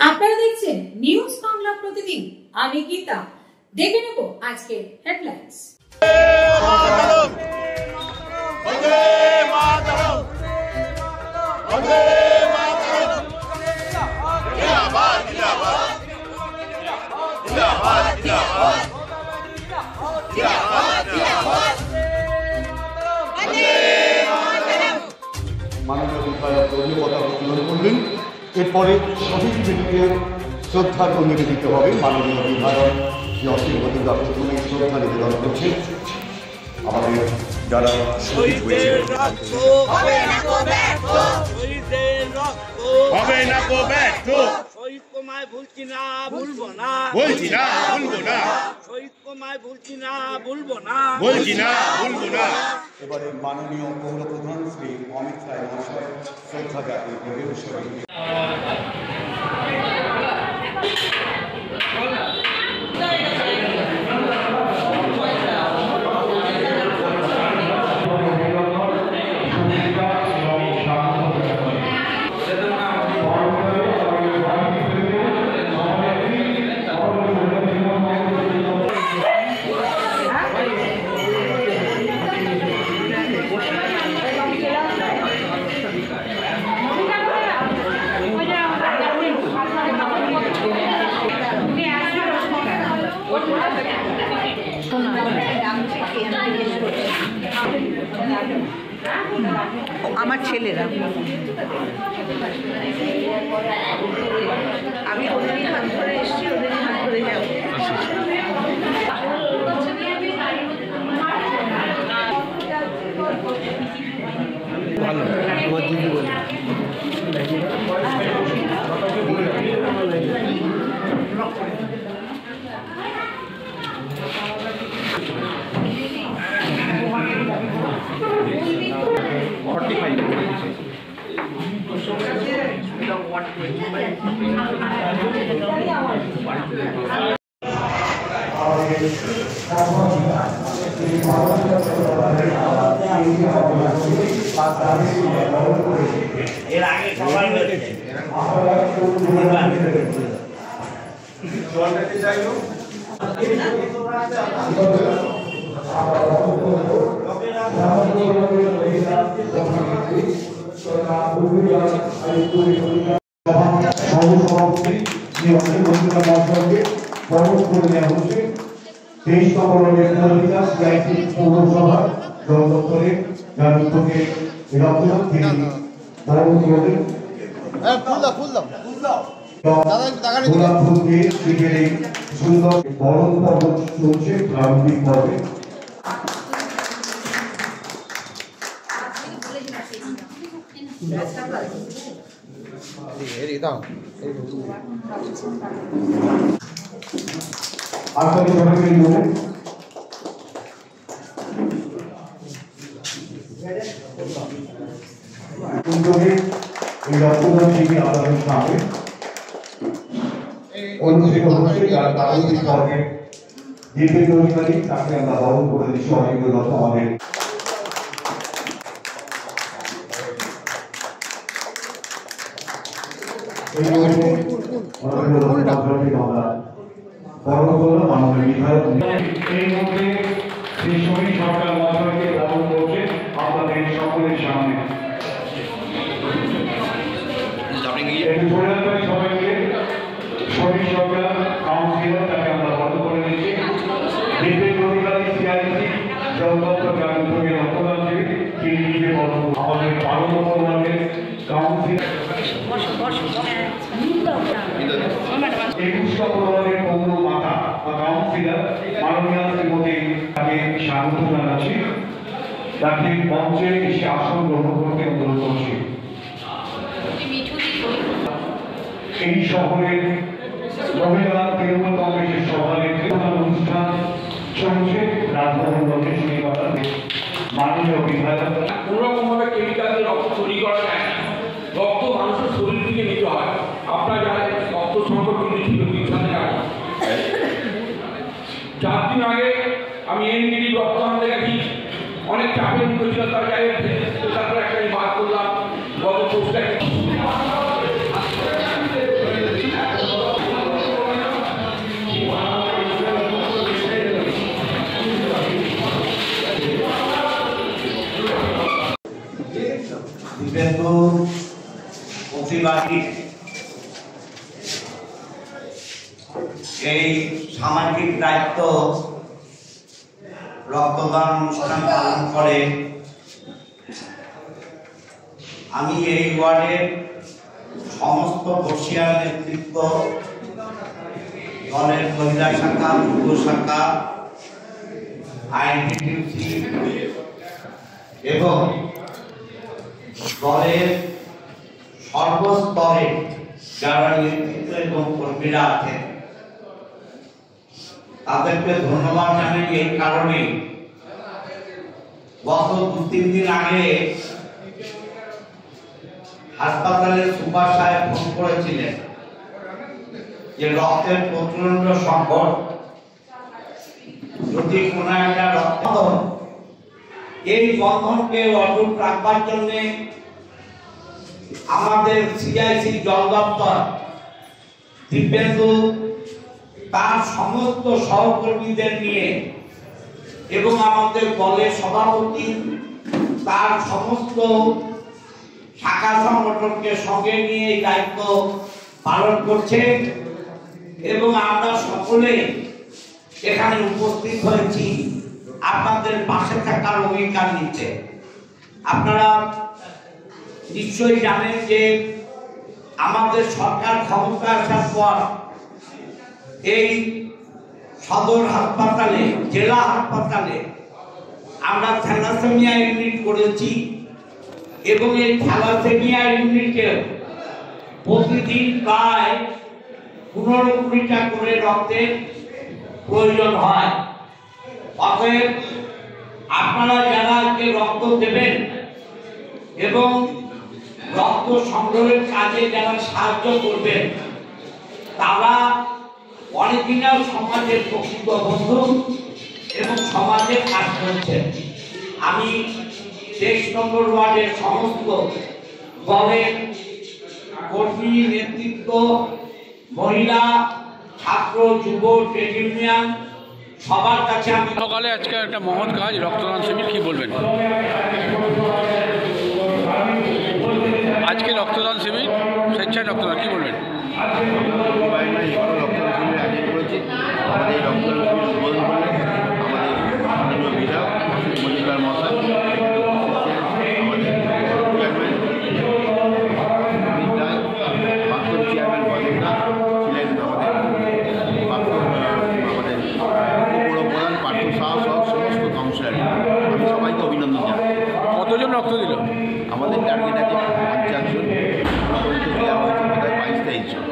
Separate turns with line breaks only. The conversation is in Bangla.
আপনারা দেখছেন নিউজ বাংলা প্রতিদিন। আমি গীতা। দেখে নেব আজকের হেডলাইন্স।
মাননীয় বিধায়ক পতাকা উত্তোলন করলেন। এরপরে শহীদ ব্যক্তিকে শ্রদ্ধার্ঘ নিবেদিত হবে। মাননীয় বিধায়ক শ্রী অসীম গতি দত্ত শ্রদ্ধা নিবেদন করছেন। আমাদের যারা শহীদ হয়েছে
শহীদ কমায় ভুলছি না ভুলবো না শহীদ কমায় ভুলছি না ভুলবো না
এবারে মাননীয় পৌর প্রধান শ্রী অমিত রায় মহাশয় শ্রদ্ধা জ্ঞাপন করবেন।
আমার ছেলেরা আমি ওদেরই হাত ধরে এসেছি, ওদেরই হাত ধরে যাবো।
ভালো আমার দিদি বলে
এর আগে সবাই হয়েছে
পৌরসভা দপ্তরে যার উদ্যোগে সুন্দর বরণ পর্ব চলছে প্রারম্ভিক পর্বে। আপনাদের সবাইকে উদ্যোগে এই রক্তদান শিবির আমাদের সামনে অনুষ্ঠিত হচ্ছে। যারা প্রারম্ভিক পর্বে দীর্ঘ অধিকারী তাকে আমরা বরণ করে দিচ্ছি। অনেকগুলো রক্ত আমাদের মাননীয় বিধায়ক এই মধ্যে শ্রী শহীদ সরকার মহাশয়কে বরণ করছে আপনাদের সকলের সামনে। সবাইকে শহীদ সরকার কাউন্সিলর তাকে আমরা বরণ করে নিচ্ছি। দীর্ঘ অধিকারী সিআইসি জলদপ্তর উদ্যোগে রক্তদান শিবির তিনি নিজে বরণ আমাদের 12 নম্বর ওয়ার্ডের কাউন্সিলর 21 নম্বর ওয়ার্ডের পৌর মাতা বা কাউন্সিলর মাননীয় শ্রীমতী তাকে স্বাগত জানাচ্ছি। তাকে মঞ্চে এসে আসন গ্রহণ করতে অনুরোধ করছি। এই শহরের মহিলা তৃণমূল কংগ্রেসের সভানেত্রী অনুষ্ঠান চলছে রাজভবন লক্ষ্যে শনিবার। মাননীয় বিধায়ক
কোনোরকমভাবে কেমিক্যাল রক্ত তৈরি করা যায় না। রক্ত মানুষের শরীর থেকে নিতে হয়। আপনার যারা রক্ত সংকট ছিল 3 সালে আগে, 4 দিন আগে আমি এনডিডি রক্তদান দেখি অনেক চাপের মুখে ছিল। তার গায়ে তারপরে একটা বার করলাম গত 24
এই সামাজিক দায়িত্ব রক্তদান অনুষ্ঠান পালন করে। আমি এই ওয়ার্ডের সমস্ত বর্ষিয়ার নেতৃত্ব, দলের মহিলা শাখা, যুব শাখা, আইনটিটিউসি এবং দলের সর্বস্তরে যারা নেতৃত্ব এবং কর্মীরা আছেন তাদেরকে ধন্যবাদ জানাই। এই কারণে গত 2-3 দিন আগে হাসপাতালে সুপার সাহেব ফোন করেছিলেন যে রক্তের প্রচন্ড সংকট, যদি কোনো একটা রক্ত, এই বন্ধনকে অটুট রাখবার জন্য আমাদের সিআইসি জল দপ্তর দিব্যেন্দু তার সমস্ত সহকর্মীদের নিয়ে এবং আমাদের দলের সভাপতি তার সমস্ত শাখা সংগঠনকে সঙ্গে নিয়ে এই দায়িত্ব পালন করছে এবং আমরা সকলে এখানে উপস্থিত হয়েছি আপনাদের পাশে থাকার অঙ্গীকার নিচ্ছে। আপনারা নিশ্চয়ই জানেন যে আমাদের সরকার ক্ষমতা আসার পর এই সদর হাসপাতালে, জেলা হাসপাতালে আমরা থ্যালাসেমিয়া ইউনিট করেছি এবং এই থ্যালাসেমিয়া ইউনিটে প্রতিদিন প্রায় 15-20টা করে রক্তের প্রয়োজন হয়। অতএব আপনারা যারা আজকে রক্ত দেবেন এবং রক্ত সংগ্রহের কাজে যারা সাহায্য করবেন তারা অরিজিনাল সমাজের প্রকৃত বন্ধু এবং সমাজের কাজ করছেন। আমি 23 নম্বর ওয়ার্ডের সমস্ত দলের কর্মী, নেতৃত্ব, মহিলা, ছাত্র, যুব, ট্রেড ইউনিয়ন সবার কাছে আমি
সকালে আজকে একটা মহৎ কাজ রক্তদান শিবির, কি বলবেন? আজকে রক্তদান শিবির, স্বেচ্ছায় রক্তদান, কি বলবেন?
রক্তদান শিবির আয়োজন করেছি। আমাদের এই রক্তদান শিবির উদ্বোধন করলেন আমাদের মাননীয় বিধায়ক মজুমদার মহাশয়, আমাদের চেয়ারম্যান প্রাক্তন চেয়ারম্যান ভজনদা ছিলেন, আমাদের উপর প্রধান পার্থ শাহ সহ সমস্ত কাউন্সিলর। আমি সবাইকে অভিনন্দন জানাই।
কতজন রক্ত দিল?
আমাদের টার্গেট আছে 50 জন, দেওয়া হয়েছে বোধ হয় 22-23 জন।